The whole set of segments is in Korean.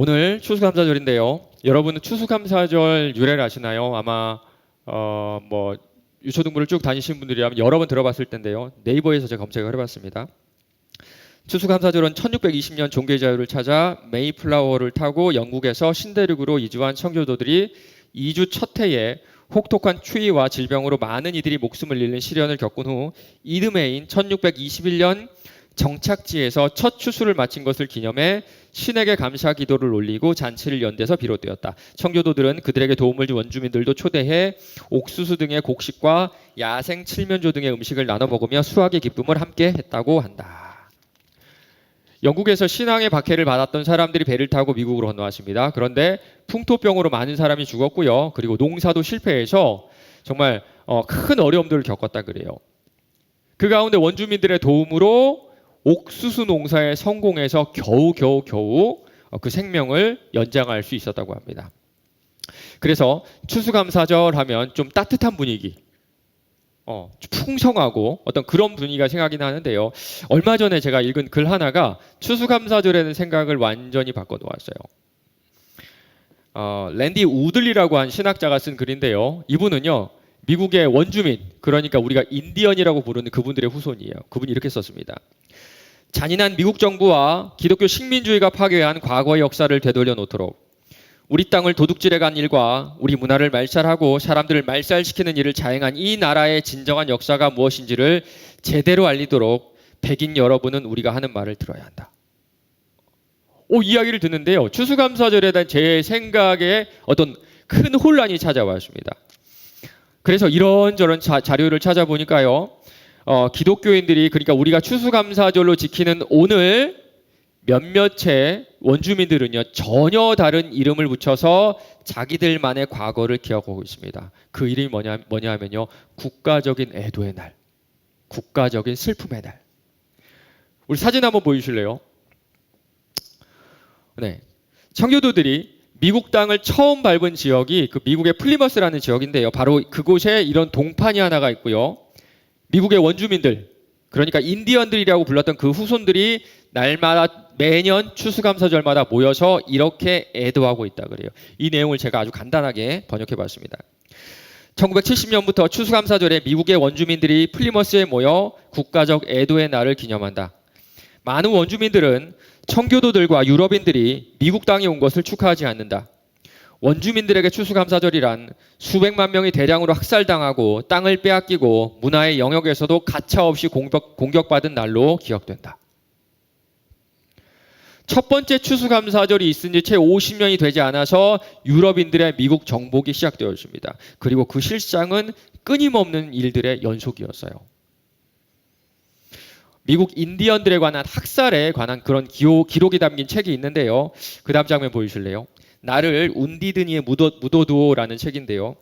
오늘 추수감사절인데요. 여러분은 추수감사절 유래를 아시나요? 아마 유초등부를 쭉 다니신 분들이라면 여러 번 들어봤을 텐데요. 네이버에서 제가 검색을 해봤습니다. 추수감사절은 1620년 종교의 자유를 찾아 메이플라워를 타고 영국에서 신대륙으로 이주한 청교도들이 이주 첫 해에 혹독한 추위와 질병으로 많은 이들이 목숨을 잃는 시련을 겪은 후 이듬해인 1621년 정착지에서 첫 추수를 마친 것을 기념해 신에게 감사 기도를 올리고 잔치를 연대서 비롯되었다. 청교도들은 그들에게 도움을 준 원주민들도 초대해 옥수수 등의 곡식과 야생 칠면조 등의 음식을 나눠 먹으며 수확의 기쁨을 함께 했다고 한다. 영국에서 신앙의 박해를 받았던 사람들이 배를 타고 미국으로 건너왔습니다. 그런데 풍토병으로 많은 사람이 죽었고요. 그리고 농사도 실패해서 정말 큰 어려움들을 겪었다 그래요. 그 가운데 원주민들의 도움으로 옥수수 농사에 성공해서 겨우 그 생명을 연장할 수 있었다고 합니다. 그래서 추수감사절 하면 좀 따뜻한 분위기, 풍성하고 어떤 그런 분위기가 생각이 나는데요. 얼마 전에 제가 읽은 글 하나가 추수감사절에 대한 생각을 완전히 바꿔놓았어요. 랜디 우들리라고 한 신학자가 쓴 글인데요. 이분은요, 미국의 원주민, 그러니까 우리가 인디언이라고 부르는 그분들의 후손이에요. 그분이 이렇게 썼습니다. 잔인한 미국 정부와 기독교 식민주의가 파괴한 과거의 역사를 되돌려 놓도록 우리 땅을 도둑질해간 일과 우리 문화를 말살하고 사람들을 말살시키는 일을 자행한 이 나라의 진정한 역사가 무엇인지를 제대로 알리도록 백인 여러분은 우리가 하는 말을 들어야 한다. 이야기를 듣는데요. 추수감사절에 대한 제 생각에 어떤 큰 혼란이 찾아왔습니다. 그래서 이런저런 자료를 찾아보니까요. 기독교인들이, 그러니까 우리가 추수감사절로 지키는 오늘 몇몇의 원주민들은요, 전혀 다른 이름을 붙여서 자기들만의 과거를 기억하고 있습니다. 그 이름이 뭐냐 하면요, 국가적인 애도의 날, 국가적인 슬픔의 날. 우리 사진 한번 보여주실래요? 네, 청교도들이 미국 땅을 처음 밟은 지역이 그 미국의 플리머스라는 지역인데요. 바로 그곳에 이런 동판이 하나가 있고요. 미국의 원주민들, 그러니까 인디언들이라고 불렀던 그 후손들이 날마다 매년 추수감사절마다 모여서 이렇게 애도하고 있다 그래요. 이 내용을 제가 아주 간단하게 번역해 봤습니다. 1970년부터 추수감사절에 미국의 원주민들이 플리머스에 모여 국가적 애도의 날을 기념한다. 많은 원주민들은 청교도들과 유럽인들이 미국 땅에 온 것을 축하하지 않는다. 원주민들에게 추수감사절이란 수백만 명이 대량으로 학살당하고 땅을 빼앗기고 문화의 영역에서도 가차없이 공격받은 날로 기억된다. 첫 번째 추수감사절이 있은 지 채 50년이 되지 않아서 유럽인들의 미국 정복이 시작되었습니다. 그리고 그 실상은 끊임없는 일들의 연속이었어요. 미국 인디언들에 관한 학살에 관한 그런 기록이 담긴 책이 있는데요. 그 다음 장면 보여주실래요? 나를 운디드니에 묻어두오라는 책인데요.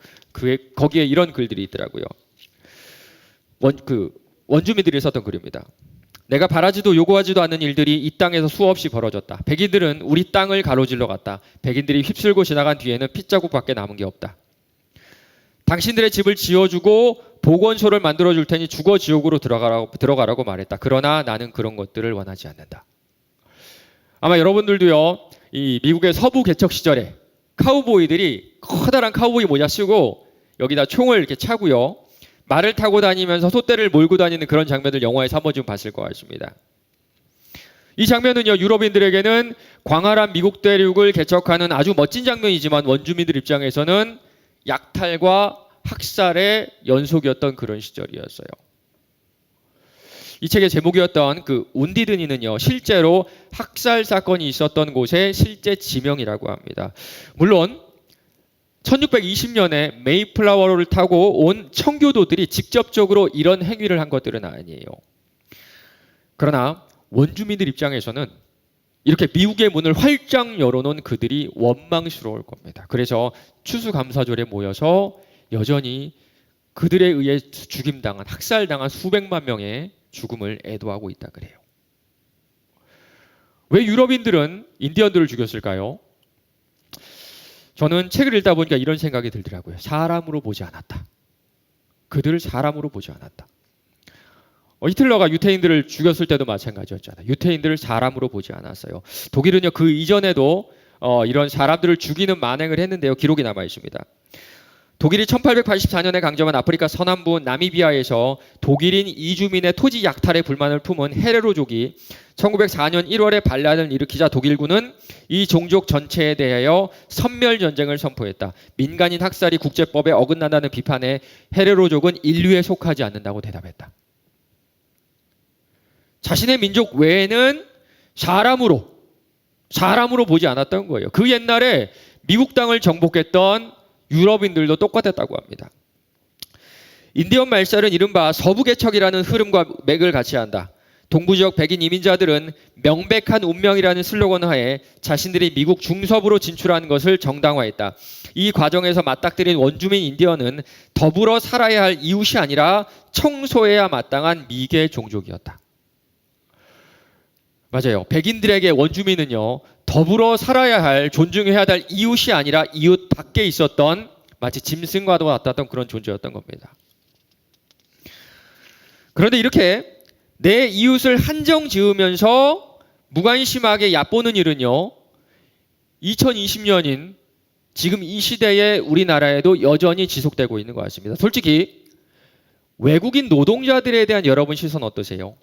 거기에 이런 글들이 있더라고요. 원주민들이 썼던 글입니다. 내가 바라지도 요구하지도 않는 일들이 이 땅에서 수없이 벌어졌다. 백인들은 우리 땅을 가로질러 갔다. 백인들이 휩쓸고 지나간 뒤에는 핏자국밖에 남은 게 없다. 당신들의 집을 지어주고 보건소를 만들어줄 테니 주거 지옥으로 들어가라고 말했다. 그러나 나는 그런 것들을 원하지 않는다. 아마 여러분들도요, 이 미국의 서부 개척 시절에 카우보이들이 커다란 카우보이 모자 쓰고 여기다 총을 이렇게 차고요, 말을 타고 다니면서 솥대를 몰고 다니는 그런 장면들 영화에서 한 번쯤 봤을 것 같습니다. 이 장면은요, 유럽인들에게는 광활한 미국 대륙을 개척하는 아주 멋진 장면이지만 원주민들 입장에서는 약탈과 학살의 연속이었던 그런 시절이었어요. 이 책의 제목이었던 그 운디드니는요, 실제로 학살 사건이 있었던 곳의 실제 지명이라고 합니다. 물론 1620년에 메이플라워를 타고 온 청교도들이 직접적으로 이런 행위를 한 것들은 아니에요. 그러나 원주민들 입장에서는 이렇게 미국의 문을 활짝 열어놓은 그들이 원망스러울 겁니다. 그래서 추수감사절에 모여서 여전히 그들에 의해 죽임당한, 학살당한 수백만 명의 죽음을 애도하고 있다 그래요. 왜 유럽인들은 인디언들을 죽였을까요? 저는 책을 읽다 보니까 이런 생각이 들더라고요. 사람으로 보지 않았다. 그들을 사람으로 보지 않았다. 히틀러가 유태인들을 죽였을 때도 마찬가지였잖아요. 유태인들을 사람으로 보지 않았어요. 독일은요, 그 이전에도 이런 사람들을 죽이는 만행을 했는데요. 기록이 남아 있습니다. 독일이 1884년에 강점한 아프리카 서남부 나미비아에서 독일인 이주민의 토지 약탈에 불만을 품은 헤레로족이 1904년 1월에 반란을 일으키자 독일군은 이 종족 전체에 대하여 선멸전쟁을 선포했다. 민간인 학살이 국제법에 어긋난다는 비판에 헤레로족은 인류에 속하지 않는다고 대답했다. 자신의 민족 외에는 사람으로 보지 않았던 거예요. 그 옛날에 미국 땅을 정복했던 유럽인들도 똑같았다고 합니다. 인디언 말살은 이른바 서부개척이라는 흐름과 맥을 같이 한다. 동부지역 백인 이민자들은 명백한 운명이라는 슬로건 하에 자신들이 미국 중서부로 진출한 것을 정당화했다. 이 과정에서 맞닥뜨린 원주민 인디언은 더불어 살아야 할 이웃이 아니라 청소해야 마땅한 미개 종족이었다. 맞아요. 백인들에게 원주민은요, 더불어 살아야 할, 존중해야 할 이웃이 아니라 이웃 밖에 있었던 마치 짐승과도 같았던 그런 존재였던 겁니다. 그런데 이렇게 내 이웃을 한정 지으면서 무관심하게 얕보는 일은요, 2020년인 지금 이 시대에 우리나라에도 여전히 지속되고 있는 것 같습니다. 솔직히 외국인 노동자들에 대한 여러분 시선 어떠세요?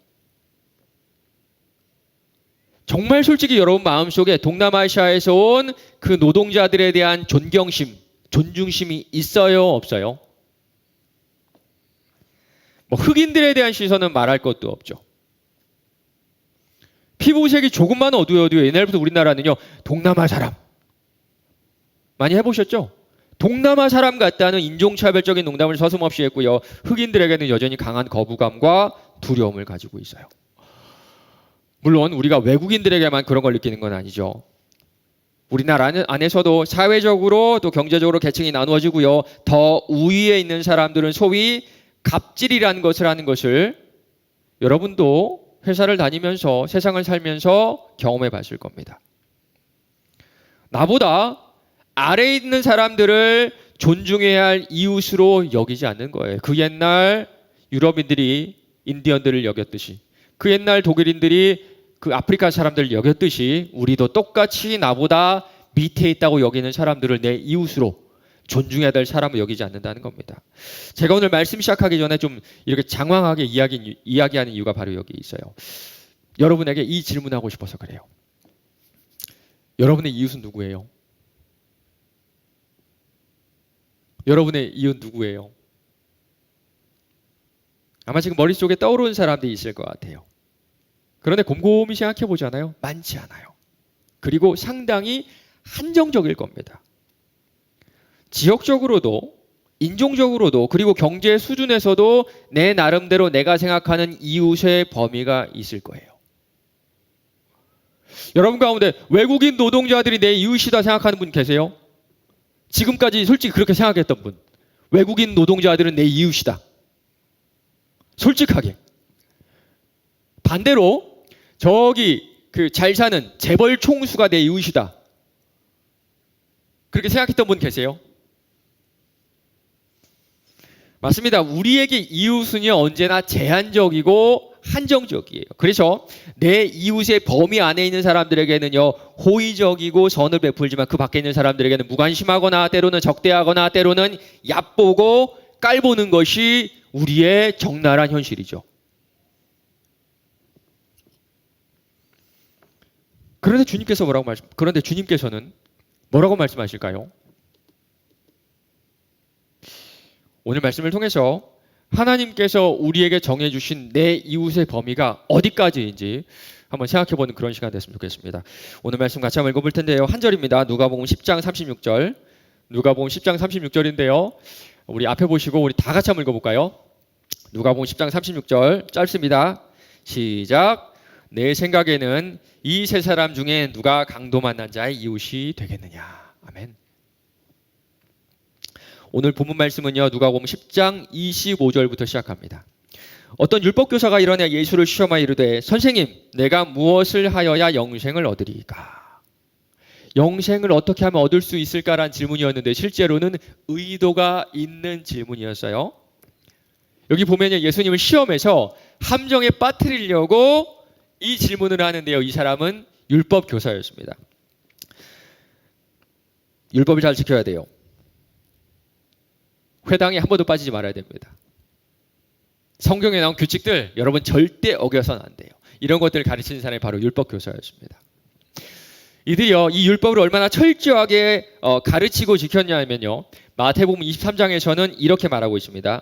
정말 솔직히 여러분 마음속에 동남아시아에서 온 그 노동자들에 대한 존경심, 존중심이 있어요, 없어요? 뭐 흑인들에 대한 시선은 말할 것도 없죠. 피부색이 조금만 어두워도 옛날부터 우리나라는요, 동남아 사람 많이 해보셨죠? 동남아 사람 같다는 인종차별적인 농담을 서슴없이 했고요. 흑인들에게는 여전히 강한 거부감과 두려움을 가지고 있어요. 물론 우리가 외국인들에게만 그런 걸 느끼는 건 아니죠. 우리나라 안에서도 사회적으로 또 경제적으로 계층이 나누어지고요. 더 우위에 있는 사람들은 소위 갑질이라는 것을 하는 것을 여러분도 회사를 다니면서 세상을 살면서 경험해 봤을 겁니다. 나보다 아래에 있는 사람들을 존중해야 할 이웃으로 여기지 않는 거예요. 그 옛날 유럽인들이 인디언들을 여겼듯이, 그 옛날 독일인들이 그 아프리카 사람들을 여겼듯이 우리도 똑같이 나보다 밑에 있다고 여기는 사람들을 내 이웃으로 존중해야 될 사람을 여기지 않는다는 겁니다. 제가 오늘 말씀 시작하기 전에 좀 이렇게 장황하게 이야기하는 이유가 바로 여기 있어요. 여러분에게 이 질문하고 싶어서 그래요. 여러분의 이웃은 누구예요? 여러분의 이웃 누구예요? 아마 지금 머릿속에 떠오르는 사람들이 있을 것 같아요. 그런데 곰곰이 생각해 보잖아요. 많지 않아요. 그리고 상당히 한정적일 겁니다. 지역적으로도, 인종적으로도, 그리고 경제 수준에서도 내 나름대로 내가 생각하는 이웃의 범위가 있을 거예요. 여러분 가운데 외국인 노동자들이 내 이웃이다 생각하는 분 계세요? 지금까지 솔직히 그렇게 생각했던 분. 외국인 노동자들은 내 이웃이다. 솔직하게. 반대로 저기 그 잘 사는 재벌 총수가 내 이웃이다. 그렇게 생각했던 분 계세요? 맞습니다. 우리에게 이웃은요, 언제나 제한적이고 한정적이에요. 그래서 내 이웃의 범위 안에 있는 사람들에게는요, 호의적이고 선을 베풀지만 그 밖에 있는 사람들에게는 무관심하거나 때로는 적대하거나 때로는 얕보고 깔보는 것이 우리의 적나라한 현실이죠. 그런데 주님께서는 뭐라고 말씀하실까요? 오늘 말씀을 통해서 하나님께서 우리에게 정해주신 내 이웃의 범위가 어디까지인지 한번 생각해보는 그런 시간 됐으면 좋겠습니다. 오늘 말씀 같이 한번 읽어볼 텐데요. 한 절입니다. 누가복음 10장 36절. 누가복음 10장 36절인데요. 우리 앞에 보시고 우리 다 같이 한번 읽어볼까요? 누가복음 10장 36절 짧습니다. 시작. 내 생각에는 이 세 사람 중에 누가 강도 만난 자의 이웃이 되겠느냐. 아멘. 오늘 본문 말씀은요, 누가복음 10장 25절부터 시작합니다. 어떤 율법교사가 일어나 예수를 시험하여 이르되 선생님, 내가 무엇을 하여야 영생을 얻으리까? 영생을 어떻게 하면 얻을 수 있을까라는 질문이었는데 실제로는 의도가 있는 질문이었어요. 여기 보면 예수님을 시험해서 함정에 빠뜨리려고 이 질문을 하는데요. 이 사람은 율법교사였습니다. 율법을 잘 지켜야 돼요. 회당에 한 번도 빠지지 말아야 됩니다. 성경에 나온 규칙들 여러분 절대 어겨서는 안 돼요. 이런 것들을 가르치는 사람이 바로 율법 교사였습니다. 이들이요, 이 율법을 얼마나 철저하게 가르치고 지켰냐면요, 마태복음 23장에서는 이렇게 말하고 있습니다.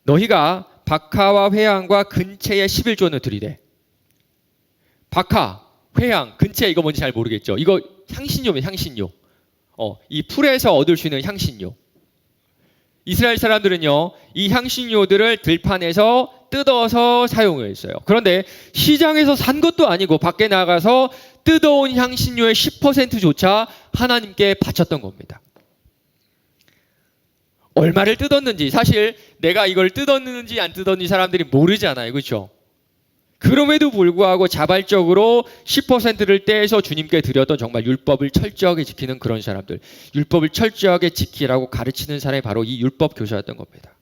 너희가 박하와 회향과 근체의 11조는 드리되. 박하, 회향, 근체 이거 뭔지 잘 모르겠죠. 이거 향신료면 향신료. 이 풀에서 얻을 수 있는 향신료. 이스라엘 사람들은요, 이 향신료들을 들판에서 뜯어서 사용을 했어요. 그런데 시장에서 산 것도 아니고 밖에 나가서 뜯어온 향신료의 10%조차 하나님께 바쳤던 겁니다. 얼마를 뜯었는지, 사실 내가 이걸 뜯었는지 안 뜯었는지 사람들이 모르잖아요. 그렇죠? 그럼에도 불구하고 자발적으로 10%를 떼서 주님께 드렸던 정말 율법을 철저하게 지키는 그런 사람들, 율법을 철저하게 지키라고 가르치는 사람이 바로 이 율법 교사였던 겁니다.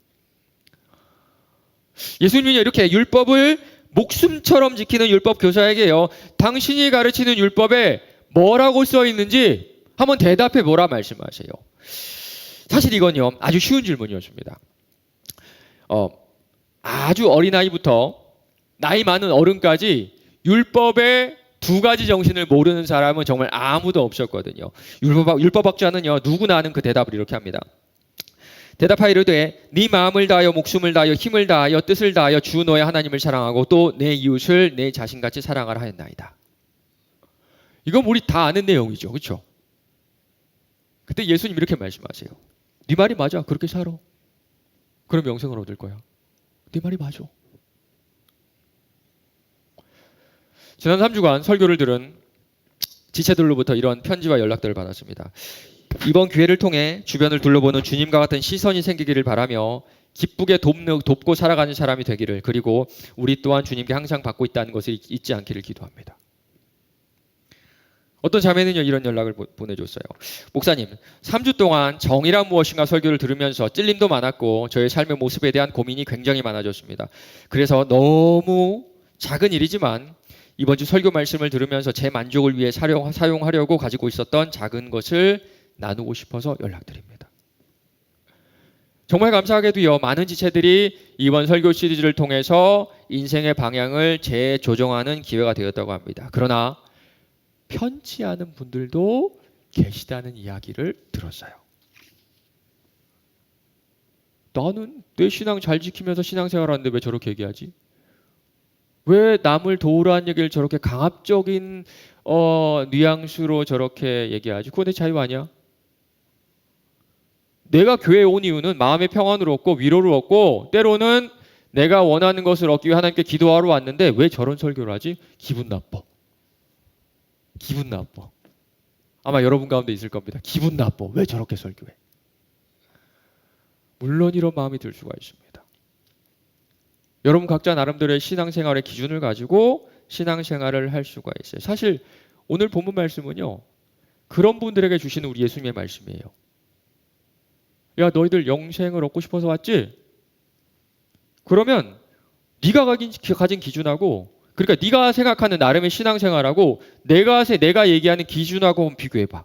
예수님이 이렇게 율법을 목숨처럼 지키는 율법 교사에게요, 당신이 가르치는 율법에 뭐라고 써 있는지 한번 대답해 보라 말씀하세요. 사실 이건요, 아주 쉬운 질문이었습니다. 아주 어린아이부터 나이 많은 어른까지 율법의 두 가지 정신을 모르는 사람은 정말 아무도 없었거든요. 율법학자는요, 누구나 아는 그 대답을 이렇게 합니다. 대답하이르되 네 마음을 다하여 목숨을 다하여 힘을 다하여 뜻을 다하여 주 너의 하나님을 사랑하고 또 내 이웃을 내 자신같이 사랑하라 하였나이다. 이건 우리 다 아는 내용이죠. 그렇죠? 그때 예수님 이렇게 말씀하세요. 네 말이 맞아. 그렇게 살아. 그럼 영생을 얻을 거야. 네 말이 맞아. 지난 3주간 설교를 들은 지체들로부터 이런 편지와 연락들을 받았습니다. 이번 기회를 통해 주변을 둘러보는 주님과 같은 시선이 생기기를 바라며 기쁘게 돕고 살아가는 사람이 되기를, 그리고 우리 또한 주님께 항상 받고 있다는 것을 잊지 않기를 기도합니다. 어떤 자매는요, 이런 연락을 보내줬어요. 목사님, 3주 동안 정의란 무엇인가 설교를 들으면서 찔림도 많았고 저의 삶의 모습에 대한 고민이 굉장히 많아졌습니다. 그래서 너무 작은 일이지만 이번 주 설교 말씀을 들으면서 제 만족을 위해 사용하려고 가지고 있었던 작은 것을 나누고 싶어서 연락드립니다. 정말 감사하게도요, 많은 지체들이 이번 설교 시리즈를 통해서 인생의 방향을 재조정하는 기회가 되었다고 합니다. 그러나 편치 않은 분들도 계시다는 이야기를 들었어요. 나는 내 신앙 잘 지키면서 신앙생활하는데 왜 저렇게 얘기하지? 왜 남을 도우라는 얘기를 저렇게 강압적인 뉘앙스로 저렇게 얘기하지? 그거 내 자유 아니야? 내가 교회에 온 이유는 마음의 평안을 얻고 위로를 얻고 때로는 내가 원하는 것을 얻기 위해 하나님께 기도하러 왔는데 왜 저런 설교를 하지? 기분 나빠. 기분 나빠. 아마 여러분 가운데 있을 겁니다. 기분 나빠. 왜 저렇게 설교해? 물론 이런 마음이 들 수가 있습니다. 여러분 각자 나름대로의 신앙생활의 기준을 가지고 신앙생활을 할 수가 있어요. 사실 오늘 본문 말씀은요, 그런 분들에게 주시는 우리 예수님의 말씀이에요. 야, 너희들 영생을 얻고 싶어서 왔지? 그러면 네가 가진 기준하고, 그러니까 네가 생각하는 나름의 신앙생활하고 내가 얘기하는 기준하고 한번 비교해봐.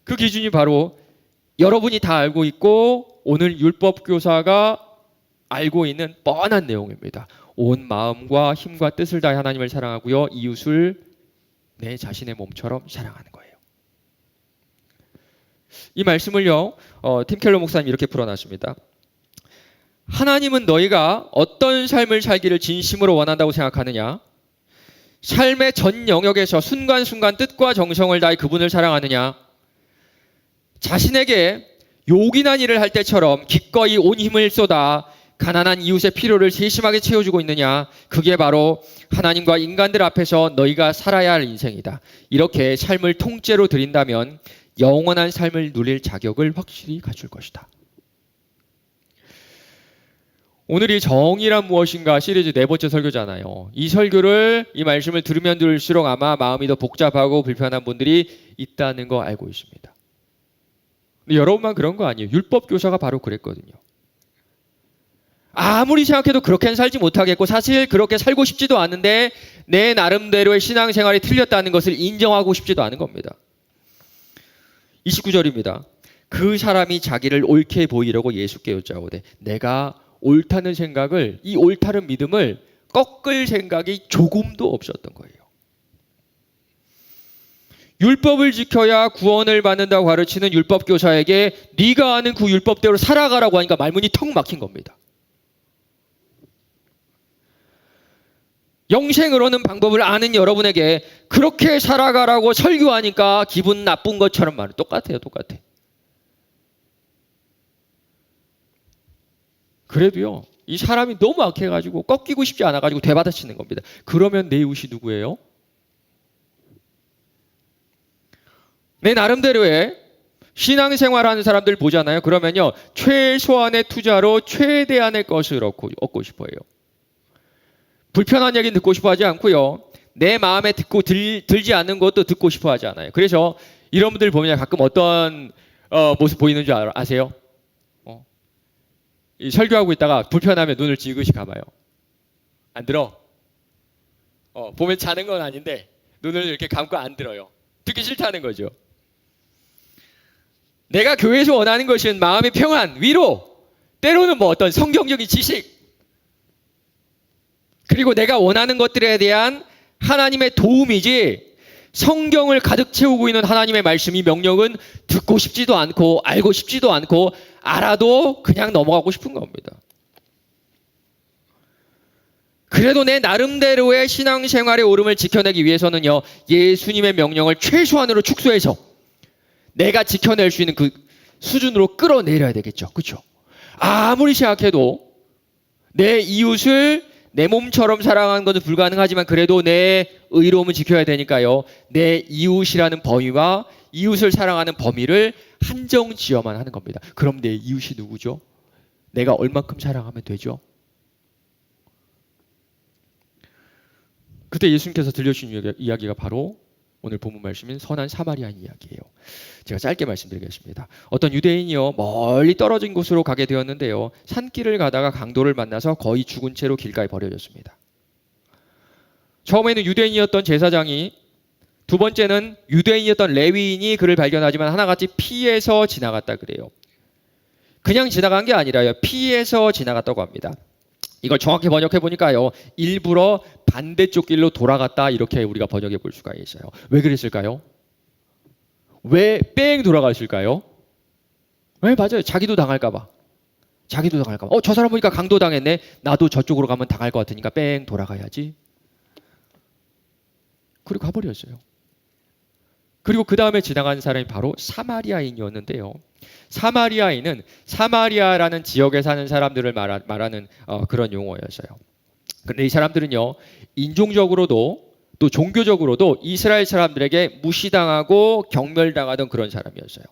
그 기준이 바로 여러분이 다 알고 있고 오늘 율법교사가 알고 있는 뻔한 내용입니다. 온 마음과 힘과 뜻을 다해 하나님을 사랑하고요, 이웃을 내 자신의 몸처럼 사랑하는 거예요. 이 말씀을요, 팀 켈러 목사님이 이렇게 풀어놨습니다. 하나님은 너희가 어떤 삶을 살기를 진심으로 원한다고 생각하느냐? 삶의 전 영역에서 순간순간 뜻과 정성을 다해 그분을 사랑하느냐? 자신에게 요긴한 일을 할 때처럼 기꺼이 온 힘을 쏟아 가난한 이웃의 필요를 세심하게 채워주고 있느냐? 그게 바로 하나님과 인간들 앞에서 너희가 살아야 할 인생이다. 이렇게 삶을 통째로 드린다면 영원한 삶을 누릴 자격을 확실히 갖출 것이다. 오늘이 정의란 무엇인가 시리즈 4번째 설교잖아요. 이 설교를, 이 말씀을 들으면 들을수록 아마 마음이 더 복잡하고 불편한 분들이 있다는 거 알고 있습니다. 근데 여러분만 그런 거 아니에요. 율법 교사가 바로 그랬거든요. 아무리 생각해도 그렇게는 살지 못하겠고 사실 그렇게 살고 싶지도 않은데 내 나름대로의 신앙생활이 틀렸다는 것을 인정하고 싶지도 않은 겁니다. 29절입니다. 그 사람이 자기를 옳게 보이려고 예수께 여짜오되 내가 옳다는 생각을, 이 옳다는 믿음을 꺾을 생각이 조금도 없었던 거예요. 율법을 지켜야 구원을 받는다고 가르치는 율법 교사에게 네가 아는 그 율법대로 살아가라고 하니까 말문이 턱 막힌 겁니다. 영생을 얻는 방법을 아는 여러분에게 그렇게 살아가라고 설교하니까 기분 나쁜 것처럼 말은 똑같아요. 똑같아. 그래도요, 이 사람이 너무 악해가지고 꺾이고 싶지 않아가지고 되받아치는 겁니다. 그러면 내 이웃이 누구예요? 내 나름대로의 신앙생활하는 사람들 보잖아요. 그러면요, 최소한의 투자로 최대한의 것을 얻고 싶어요. 불편한 얘기 듣고 싶어 하지 않고요. 내 마음에 들지 않는 것도 듣고 싶어 하지 않아요. 그래서 이런 분들 보면 가끔 어떤 모습 보이는 줄 아세요? 설교하고 있다가 불편하면 눈을 지그시 감아요. 안 들어? 보면 자는 건 아닌데 눈을 이렇게 감고 안 들어요. 듣기 싫다는 거죠. 내가 교회에서 원하는 것은 마음의 평안, 위로, 때로는 뭐 어떤 성경적인 지식, 그리고 내가 원하는 것들에 대한 하나님의 도움이지, 성경을 가득 채우고 있는 하나님의 말씀이 명령은 듣고 싶지도 않고 알고 싶지도 않고 알아도 그냥 넘어가고 싶은 겁니다. 그래도 내 나름대로의 신앙생활의 오름을 지켜내기 위해서는요, 예수님의 명령을 최소한으로 축소해서 내가 지켜낼 수 있는 그 수준으로 끌어내려야 되겠죠. 그렇죠? 아무리 생각해도 내 이웃을 내 몸처럼 사랑하는 것은 불가능하지만 그래도 내 의로움을 지켜야 되니까요. 내 이웃이라는 범위와 이웃을 사랑하는 범위를 한정 지어만 하는 겁니다. 그럼 내 이웃이 누구죠? 내가 얼만큼 사랑하면 되죠? 그때 예수님께서 들려주신 이야기가 바로 오늘 본문 말씀인 선한 사마리아인 이야기예요. 제가 짧게 말씀드리겠습니다. 어떤 유대인이요, 멀리 떨어진 곳으로 가게 되었는데요, 산길을 가다가 강도를 만나서 거의 죽은 채로 길가에 버려졌습니다. 처음에는 유대인이었던 제사장이, 두 번째는 유대인이었던 레위인이 그를 발견하지만 하나같이 피해서 지나갔다 그래요. 그냥 지나간 게 아니라요, 피해서 지나갔다고 합니다. 이걸 정확히 번역해 보니까요, 일부러 반대쪽 길로 돌아갔다, 이렇게 우리가 번역해 볼 수가 있어요. 왜 그랬을까요? 왜 뺑 돌아갔을까요? 네, 맞아요. 자기도 당할까봐. 자기도 당할까봐. 저 사람 보니까 강도 당했네. 나도 저쪽으로 가면 당할 것 같으니까 뺑 돌아가야지. 그리고 가버렸어요. 그리고 그 다음에 지나간 사람이 바로 사마리아인이었는데요. 사마리아인은 사마리아라는 지역에 사는 사람들을 말하는 그런 용어였어요. 그런데 이 사람들은요, 인종적으로도 또 종교적으로도 이스라엘 사람들에게 무시당하고 경멸당하던 그런 사람이었어요.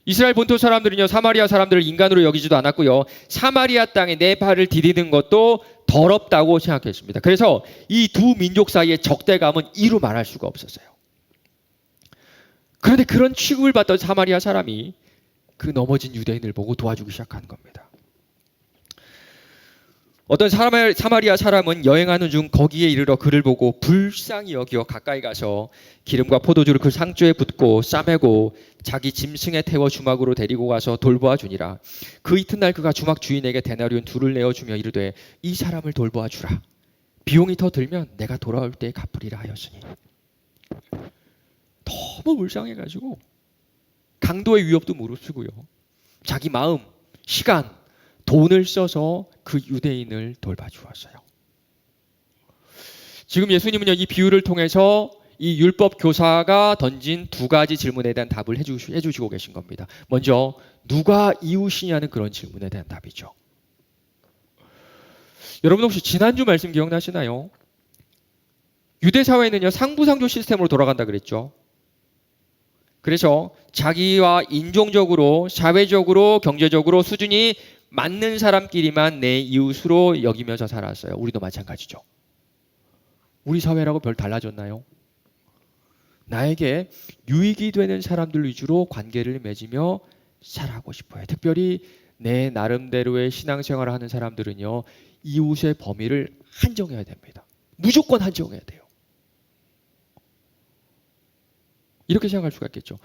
이스라엘 본토 사람들은요, 사마리아 사람들을 인간으로 여기지도 않았고요, 사마리아 땅에 내 발을 디디는 것도 더럽다고 생각했습니다. 그래서 이 두 민족 사이의 적대감은 이루 말할 수가 없었어요. 그런데 그런 취급을 받던 사마리아 사람이 그 넘어진 유대인을 보고 도와주기 시작한 겁니다. 어떤 사마리아 사람은 여행하는 중 거기에 이르러 그를 보고 불쌍히 여겨 가까이 가서 기름과 포도주를 그 상조에 붓고 싸매고 자기 짐승에 태워 주막으로 데리고 가서 돌보아 주니라. 그 이튿날 그가 주막 주인에게 데나리온 2를 내어주며 이르되 이 사람을 돌보아 주라. 비용이 더 들면 내가 돌아올 때 갚으리라 하였으니. 너무 불쌍해가지고 강도의 위협도 무릅쓰고요, 자기 마음, 시간, 돈을 써서 그 유대인을 돌봐주었어요. 지금 예수님은요, 이 비유를 통해서 이 율법 교사가 던진 두 가지 질문에 대한 답을 해주시고 계신 겁니다. 먼저 누가 이웃이냐는 그런 질문에 대한 답이죠. 여러분 혹시 지난주 말씀 기억나시나요? 유대 사회는요, 상부상조 시스템으로 돌아간다 그랬죠. 그래서 자기와 인종적으로, 사회적으로, 경제적으로 수준이 맞는 사람끼리만 내 이웃으로 여기면서 살았어요. 우리도 마찬가지죠. 우리 사회라고 별 달라졌나요? 나에게 유익이 되는 사람들 위주로 관계를 맺으며 살아가고 싶어요. 특별히 내 나름대로의 신앙생활을 하는 사람들은요, 이웃의 범위를 한정해야 됩니다. 무조건 한정해야 돼요. 이렇게 생각할 수가 있겠죠.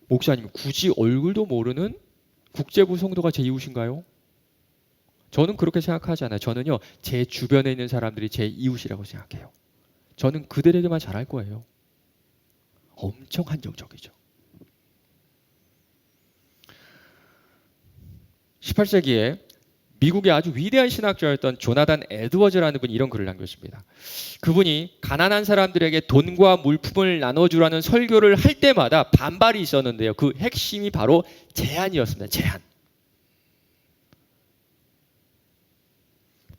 목사님, 굳이 얼굴도 모르는 국제부 성도가 제 이웃인가요? 저는 그렇게 생각하지 않아요. 저는요, 제 주변에 있는 사람들이 제 이웃이라고 생각해요. 저는 그들에게만 잘할 거예요. 엄청 한정적이죠. 18세기에 미국의 아주 위대한 신학자였던 조나단 에드워즈라는 분이 이런 글을 남겼습니다. 그분이 가난한 사람들에게 돈과 물품을 나눠주라는 설교를 할 때마다 반발이 있었는데요. 그 핵심이 바로 제한이었습니다. 제한.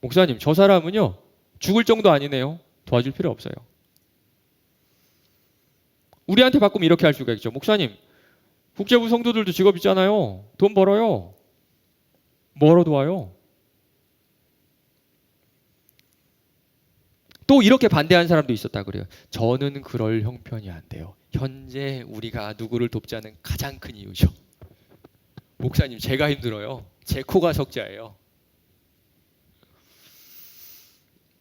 목사님, 저 사람은요, 죽을 정도 아니네요. 도와줄 필요 없어요. 우리한테 바꾸면 이렇게 할 수가 있죠. 목사님, 국제부 성도들도 직업 있잖아요. 돈 벌어요. 뭐로 도와요? 또 이렇게 반대하는 사람도 있었다 그래요. 저는 그럴 형편이 안 돼요. 현재 우리가 누구를 돕지 않은 가장 큰 이유죠. 목사님, 제가 힘들어요. 제 코가 석자예요.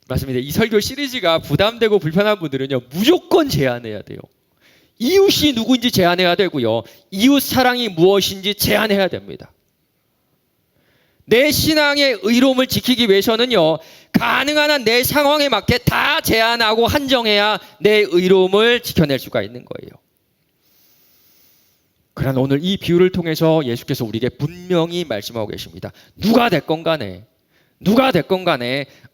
맞습니다. 이 설교 시리즈가 부담되고 불편한 분들은요, 무조건 제안해야 돼요. 이웃이 누구인지 제안해야 되고요. 이웃 사랑이 무엇인지 제안해야 됩니다. 내 신앙의 의로움을 지키기 위해서는요, 가능한 한 내 상황에 맞게 다 제한하고 한정해야 내 의로움을 지켜낼 수가 있는 거예요. 그러나 오늘 이 비유를 통해서 예수께서 우리에게 분명히 말씀하고 계십니다. 누가 됐건 간에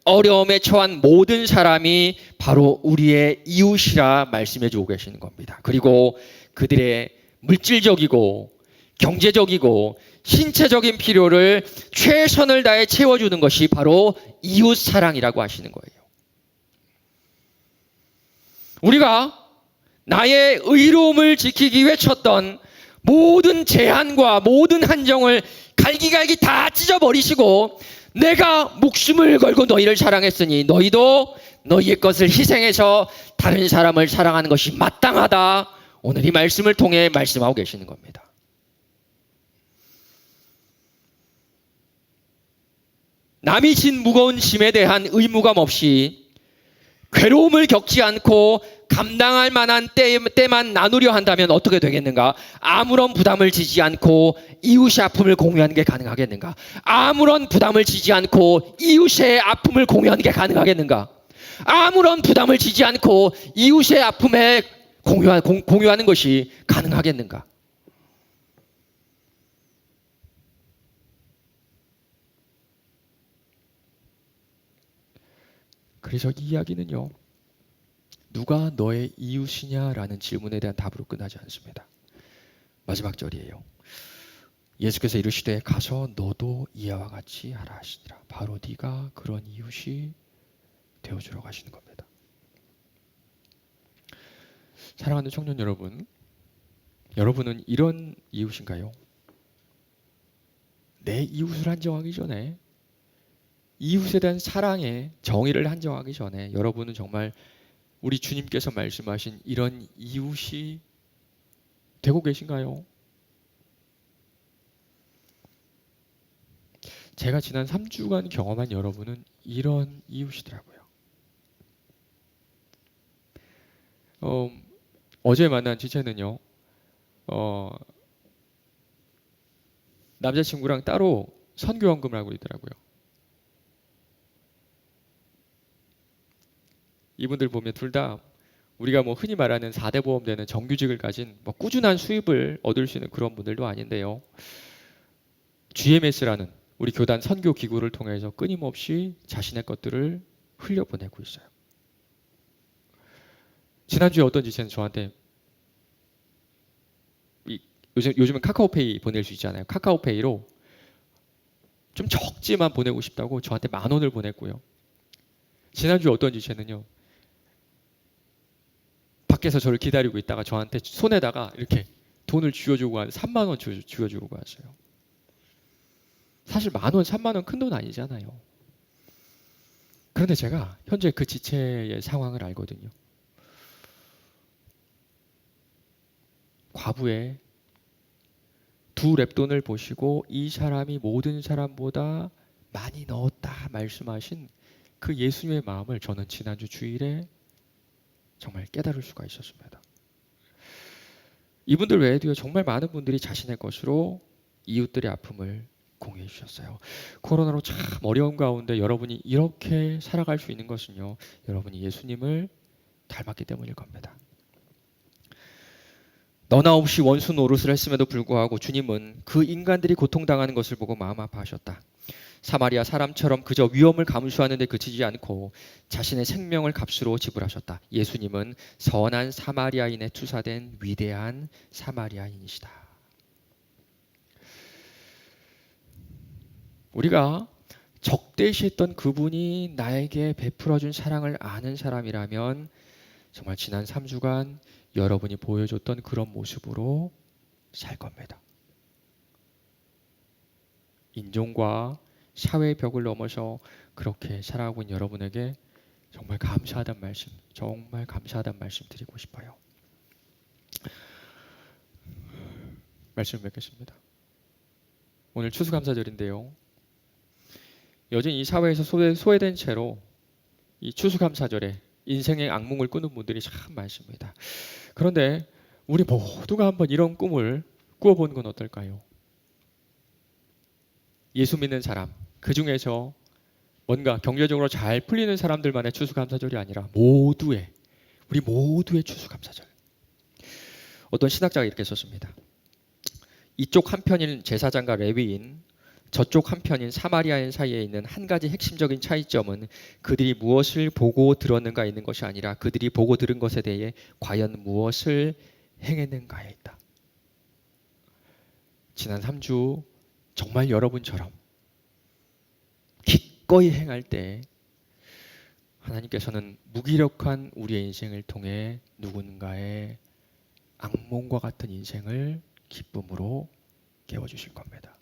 어려움에 처한 모든 사람이 바로 우리의 이웃이라 말씀해 주고 계시는 겁니다. 그리고 그들의 물질적이고 경제적이고 신체적인 필요를 최선을 다해 채워주는 것이 바로 이웃 사랑이라고 하시는 거예요. 우리가 나의 의로움을 지키기 위해 쳤던 모든 제한과 모든 한정을 갈기갈기 다 찢어버리시고, 내가 목숨을 걸고 너희를 사랑했으니 너희도 너희의 것을 희생해서 다른 사람을 사랑하는 것이 마땅하다. 오늘 이 말씀을 통해 말씀하고 계시는 겁니다. 남이 진 무거운 짐에 대한 의무감 없이 괴로움을 겪지 않고 감당할 만한 때만 나누려 한다면 어떻게 되겠는가? 아무런 부담을 지지 않고 이웃의 아픔을 공유하는 게 가능하겠는가? 아무런 부담을 지지 않고 이웃의 아픔을 공유하는 게 가능하겠는가? 아무런 부담을 지지 않고 이웃의 아픔에 공유하는 것이 가능하겠는가? 그래서 이 이야기는요, 누가 너의 이웃이냐라는 질문에 대한 답으로 끝나지 않습니다. 마지막 절이에요. 예수께서 이르시되 가서 너도 이와 같이 하라 하시니라. 바로 네가 그런 이웃이 되어주라고 하시는 겁니다. 사랑하는 청년 여러분, 여러분은 이런 이웃인가요? 내 이웃을 한정하기 전에, 이웃에 대한 사랑의 정의를 한정하기 전에 여러분은 정말 우리 주님께서 말씀하신 이런 이웃이 되고 계신가요? 제가 지난 3주간 경험한 여러분은 이런 이웃이더라고요. 어제 만난 지체는요, 남자친구랑 따로 선교원금을 하고 있더라고요. 이분들 보면 둘 다 우리가 뭐 흔히 말하는 4대 보험되는 정규직을 가진 뭐 꾸준한 수입을 얻을 수 있는 그런 분들도 아닌데요. GMS라는 우리 교단 선교 기구를 통해서 끊임없이 자신의 것들을 흘려보내고 있어요. 지난주에 어떤 지체는 저한테 요즘은 카카오페이 보낼 수 있잖아요. 카카오페이로 좀 적지만 보내고 싶다고 저한테 10,000원을 보냈고요. 지난주에 어떤 지체는요, 밖에서 저를 기다리고 있다가 저한테 손에다가 이렇게 돈을 쥐어주고 30,000원 쥐어주고 갔어요. 사실 10,000원, 30,000원 큰 돈 아니잖아요. 그런데 제가 현재 그 지체의 상황을 알거든요. 과부의 두 랩돈을 보시고 이 사람이 모든 사람보다 많이 넣었다 말씀하신 그 예수님의 마음을 저는 지난주 주일에 정말 깨달을 수가 있었습니다. 이분들 외에도요, 정말 많은 분들이 자신의 것으로 이웃들의 아픔을 공유해 주셨어요. 코로나로 참 어려운 가운데 여러분이 이렇게 살아갈 수 있는 것은요, 여러분이 예수님을 닮았기 때문일 겁니다. 너나 없이 원수 노릇을 했음에도 불구하고 주님은 그 인간들이 고통당하는 것을 보고 마음 아파하셨다. 사마리아 사람처럼 그저 위험을 감수하는 데 그치지 않고 자신의 생명을 값으로 지불하셨다. 예수님은 선한 사마리아인에 투사된 위대한 사마리아인이시다. 우리가 적대시했던 그분이 나에게 베풀어준 사랑을 아는 사람이라면 정말 지난 3주간 여러분이 보여줬던 그런 모습으로 살 겁니다. 인종과 사회의 벽을 넘어서 그렇게 살아가고 있는 여러분에게 정말 감사하다는 말씀, 정말 감사하다는 말씀 드리고 싶어요. 말씀 뵙겠습니다. 오늘 추수감사절인데요. 여전히 이 사회에서 소외된 채로 이 추수감사절에 인생의 악몽을 꾸는 분들이 참 많습니다. 그런데 우리 모두가 한번 이런 꿈을 꾸어보는 건 어떨까요? 예수 믿는 사람, 그 중에서 뭔가 경제적으로 잘 풀리는 사람들만의 추수감사절이 아니라 우리 모두의 추수감사절. 어떤 신학자가 이렇게 썼습니다. 이쪽 한편인 제사장과 레위인, 저쪽 한편인 사마리아인 사이에 있는 한 가지 핵심적인 차이점은 그들이 무엇을 보고 들었는가 있는 것이 아니라 그들이 보고 들은 것에 대해 과연 무엇을 행했는가에 있다. 지난 3주 정말 여러분처럼 기꺼이 행할 때 하나님께서는 무기력한 우리의 인생을 통해 누군가의 악몽과 같은 인생을 기쁨으로 깨워주실 겁니다.